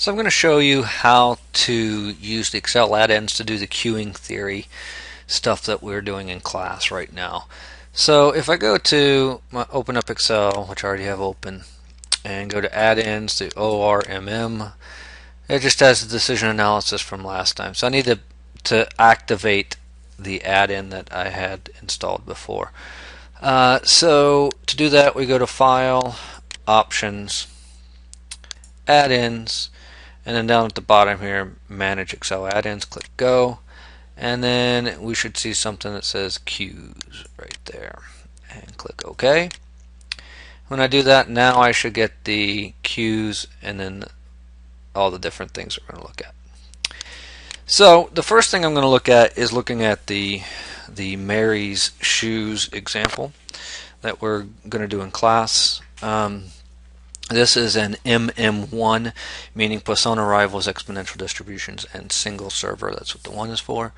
So I'm going to show you how to use the Excel add-ins to do the queuing theory stuff that we're doing in class right now. So if I go to open up Excel, which I already have open, and go to add-ins, the ORMM, it just has the decision analysis from last time. So I need to activate the add-in that I had installed before. So to do that, we go to File, Options, Add-ins, and then down at the bottom here, Manage Excel Add-ins, click Go, and then we should see something that says Queues right there, and click OK. When I do that, now I should get the queues and then all the different things we're going to look at. So the first thing I'm going to look at is looking at the Mary's shoes example that we're going to do in class. This is an MM1, meaning Poisson arrivals, exponential distributions, and single server. That's what the 1 is for.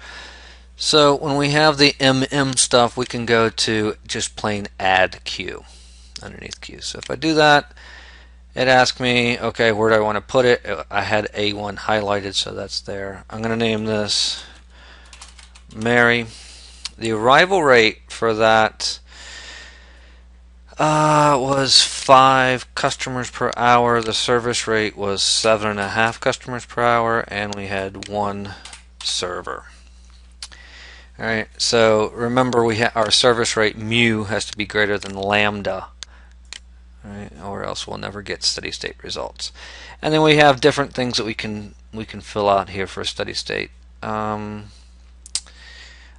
So when we have the MM stuff, we can go to just plain add queue underneath queue. So if I do that, it asks me, okay, where do I want to put it? I had A1 highlighted, so that's there. I'm going to name this Mary. The arrival rate for that was 5 customers per hour. The service rate was 7.5 customers per hour, and we had 1 server. All right. So remember, our service rate mu has to be greater than lambda, right? Or else we'll never get steady state results. And then we have different things that we can fill out here for a steady state. I'm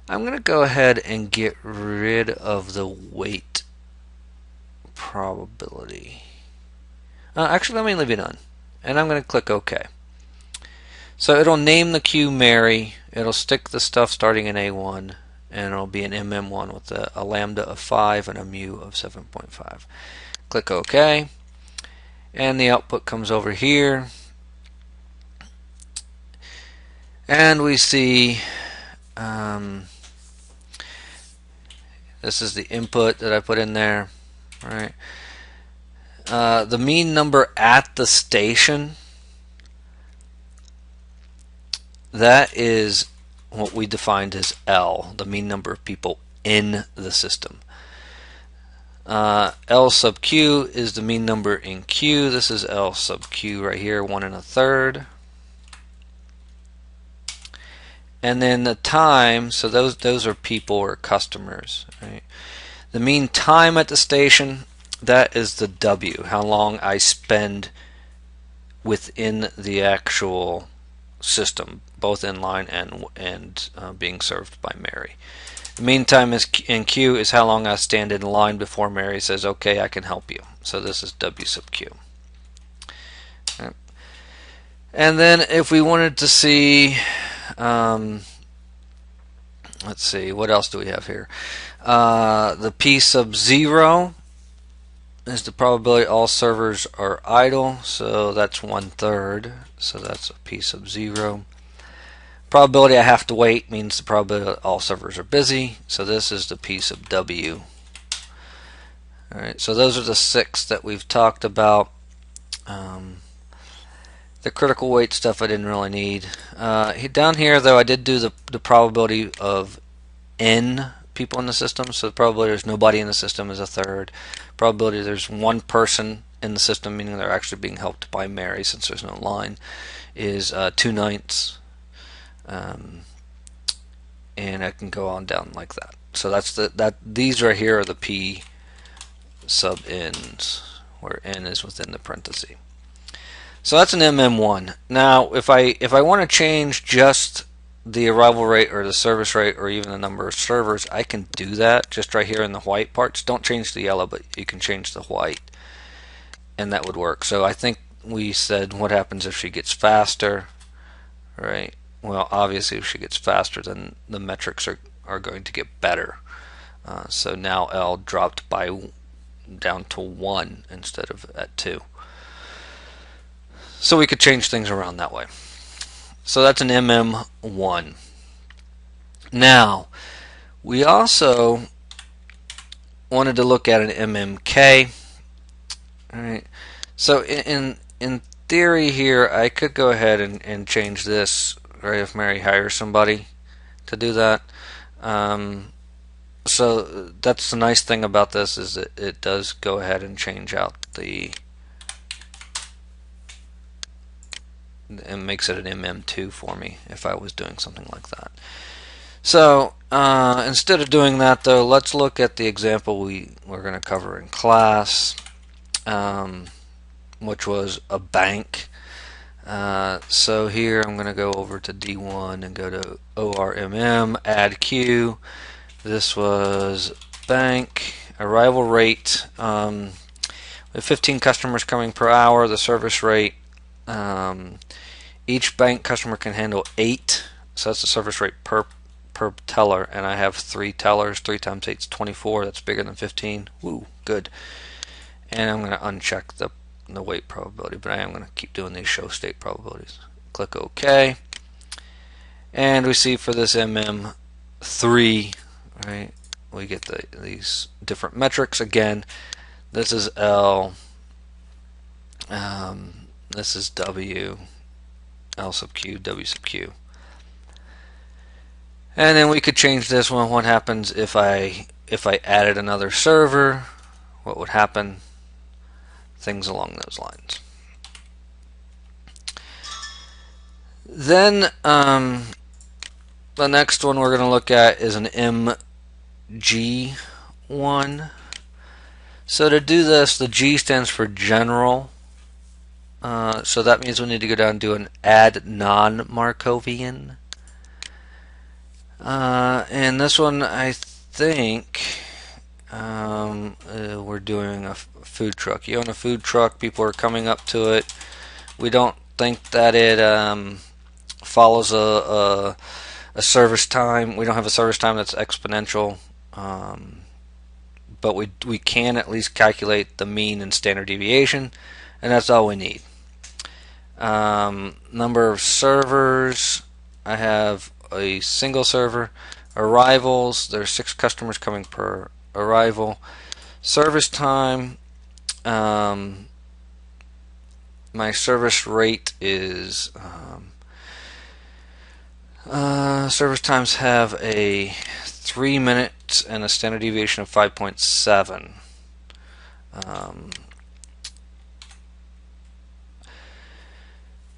going to go ahead and get rid of the weight probability. Actually, let me leave it on, and I'm going to click OK. So it'll name the queue Mary, it'll stick the stuff starting in A1, and it'll be an MM1 with a lambda of 5 and a mu of 7.5. Click OK, and the output comes over here, and we see this is the input that I put in there. Right. The mean number at the station, that is what we defined as L, the mean number of people in the system. L sub Q is the mean number in Q. This is L sub Q right here, 1 1/3. And then the time, so those are people or customers, right? The mean time at the station, that is the W, how long I spend within the actual system, both in line and being served by Mary. The mean time in Q is how long I stand in line before Mary says, okay, I can help you. So this is W sub Q. Right. And then if we wanted to see, let's see, what else do we have here? The P sub 0 is the probability all servers are idle, so that's 1/3, so that's a P sub 0. Probability I have to wait means the probability all servers are busy, so this is the P sub W. Alright, so those are the 6 that we've talked about. The critical weight stuff I didn't really need. Down here, though, I did do the probability of N people in the system. So the probability there's nobody in the system is 1/3. Probability there's 1 person in the system, meaning they're actually being helped by Mary since there's no line, is 2/9. And I can go on down like that. So that's these right here are the P sub N's, where N is within the parenthesis. So that's an MM1. Now, if I want to change just the arrival rate or the service rate or even the number of servers, I can do that just right here in the white parts. Don't change the yellow, but you can change the white, and that would work. So I think we said what happens if she gets faster, right? Well, obviously if she gets faster, then the metrics are going to get better. So now L dropped down to 1 instead of at 2. So we could change things around that way. So that's an MM1. Now, we also wanted to look at an MMK. All right. So in theory here, I could go ahead and change this, right, if Mary hires somebody to do that. So that's the nice thing about this, is that it does go ahead and change out it makes it an MM2 for me if I was doing something like that. So instead of doing that though, let's look at the example we're going to cover in class, which was a bank. So here I'm going to go over to D1 and go to ORMM, add queue. This was bank, arrival rate. We have 15 customers coming per hour. The service rate, each bank customer can handle 8, so that's the service rate per teller, and I have 3 tellers. 3 times 8 is 24. That's bigger than 15. Woo, good. And I'm going to uncheck the wait probability, but I am going to keep doing these show state probabilities. Click OK, and we see for this MM3, right, we get these different metrics. Again, this is L, this is W, L sub Q, W sub Q. And then we could change this one. What happens if I added another server? What would happen? Things along those lines. Then the next one we're going to look at is an MG1. So to do this, the G stands for general. So that means we need to go down and do an add non-Markovian. And this one, I think we're doing a food truck. You own a food truck, people are coming up to it. We don't think that it follows a service time. We don't have a service time that's exponential, but we can at least calculate the mean and standard deviation, and that's all we need. Number of servers, I have a single server. Arrivals, there's 6 customers coming per arrival. Service time, my service rate is service times have a 3 minutes and a standard deviation of 5.7.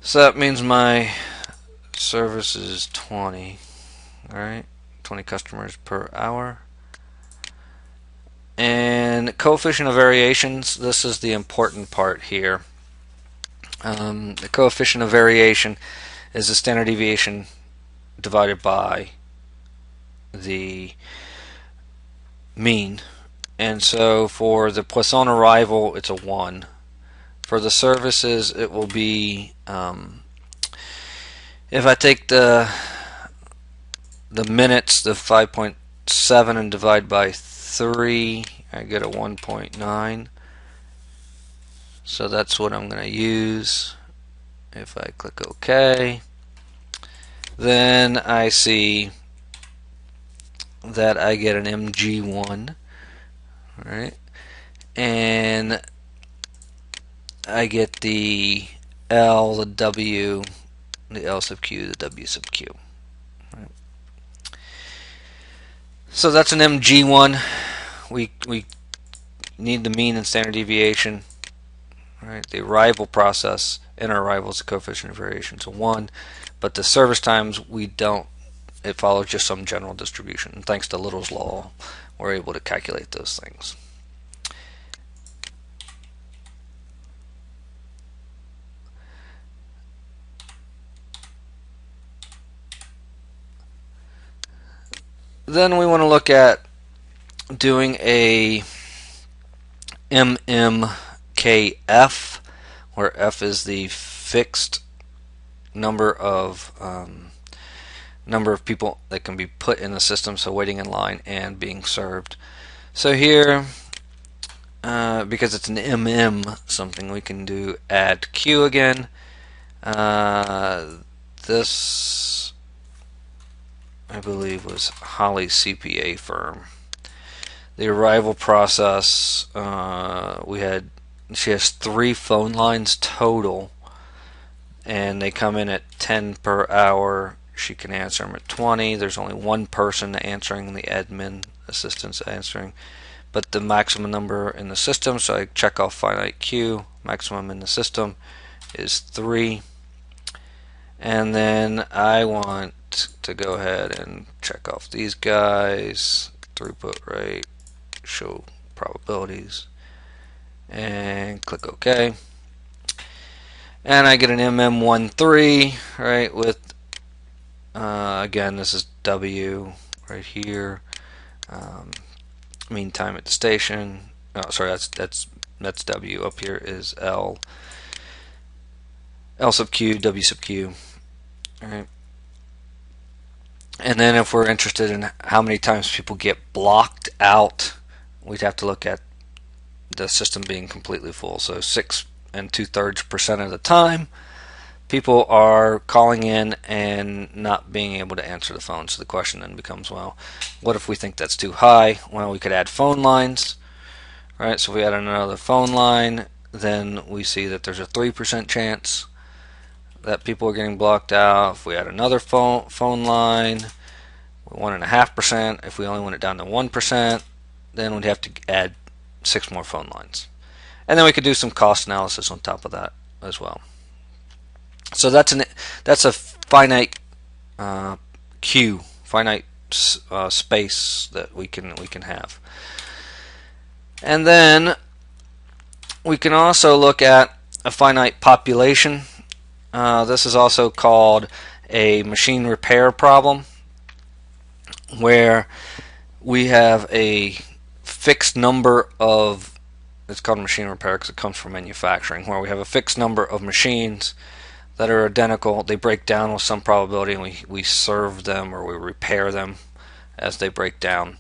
So that means my service is 20, alright, 20 customers per hour. And coefficient of variations, this is the important part here. The coefficient of variation is the standard deviation divided by the mean. And so for the Poisson arrival, it's a 1. For the services, it will be, if I take the minutes, the 5.7, and divide by 3, I get a 1.9. So that's what I'm going to use. If I click OK, then I see that I get an MG1, right? And I get the L, the W, the L sub Q, the W sub Q. Right. So that's an MG1. We need the mean and standard deviation. Right. The arrival process in our arrival is the coefficient of variation, so 1. But the service times, we don't. It follows just some general distribution. And thanks to Little's law, we're able to calculate those things. Then we want to look at doing a MMKF, where F is the fixed number of people that can be put in the system, so waiting in line and being served. So here, because it's an MM something, we can do add Q again. This, I believe, was Holly's CPA firm. The arrival process, she has 3 phone lines total, and they come in at 10 per hour, she can answer them at 20. There's only one person answering, the admin assistant's answering, but the maximum number in the system, so I check off finite queue, maximum in the system is 3. And then I want to go ahead and check off these guys, throughput rate, show probabilities, and click OK. And I get an MM13, right, with again, this is W right here, mean time at the station. Oh, sorry, that's W. Up here is L sub Q, W sub Q. All right. And then if we're interested in how many times people get blocked out, we'd have to look at the system being completely full. So 6 2/3% of the time, people are calling in and not being able to answer the phone. So the question then becomes, well, what if we think that's too high? Well, we could add phone lines, right? So if we add another phone line, then we see that there's a 3% chance that people are getting blocked out. If we add another phone line, 1.5%. If we only want it down to 1%, then we'd have to add 6 more phone lines. And then we could do some cost analysis on top of that as well. So that's a finite queue, finite space that we can have. And then we can also look at a finite population. This is also called a machine repair problem, where we have a fixed number of, it's called machine repair because it comes from manufacturing, where we have a fixed number of machines that are identical. They break down with some probability, and we serve them or we repair them as they break down.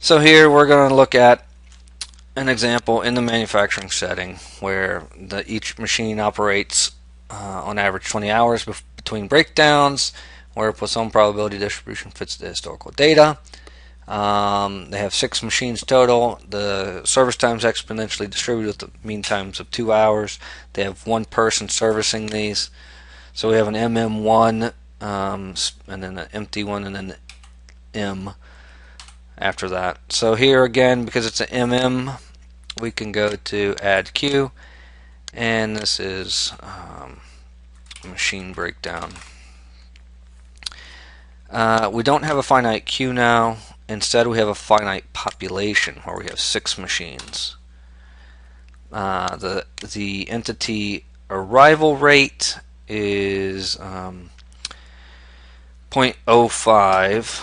So here we're going to look at an example in the manufacturing setting where each machine operates on average 20 hours between breakdowns, where with some probability distribution fits the historical data. They have 6 machines total. The service times exponentially distributed with the mean times of 2 hours. They have 1 person servicing these. So we have an MM1 and then an empty one and then the M after that. So here again, because it's an MM, we can go to add queue, and this is machine breakdown. We don't have a finite queue now. Instead, we have a finite population where we have 6 machines. The entity arrival rate is 0.05.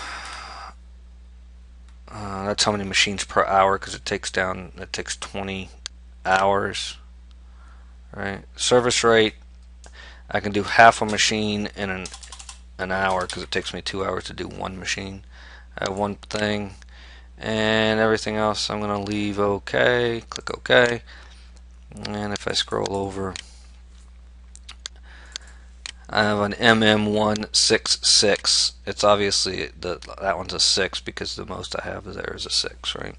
That's how many machines per hour, because it takes 20 hours. Right. Service rate, I can do half a machine in an hour because it takes me 2 hours to do 1 machine. I have 1 thing, and everything else I'm going to leave OK. Click OK. And if I scroll over, I have an MM166. It's obviously that one's a 6 because the most I have there is a 6, right?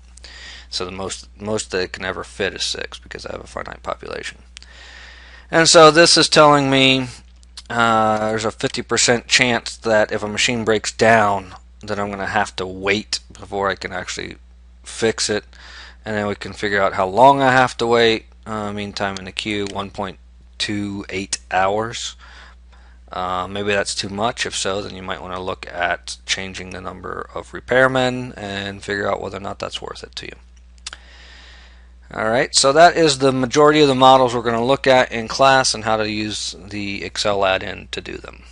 So the most that it can ever fit is 6 because I have a finite population. And so this is telling me there's a 50% chance that if a machine breaks down, that I'm going to have to wait before I can actually fix it. And then we can figure out how long I have to wait. Meantime in the queue, 1.28 hours. Maybe that's too much. If so, then you might want to look at changing the number of repairmen and figure out whether or not that's worth it to you. Alright, so that is the majority of the models we're going to look at in class and how to use the Excel add-in to do them.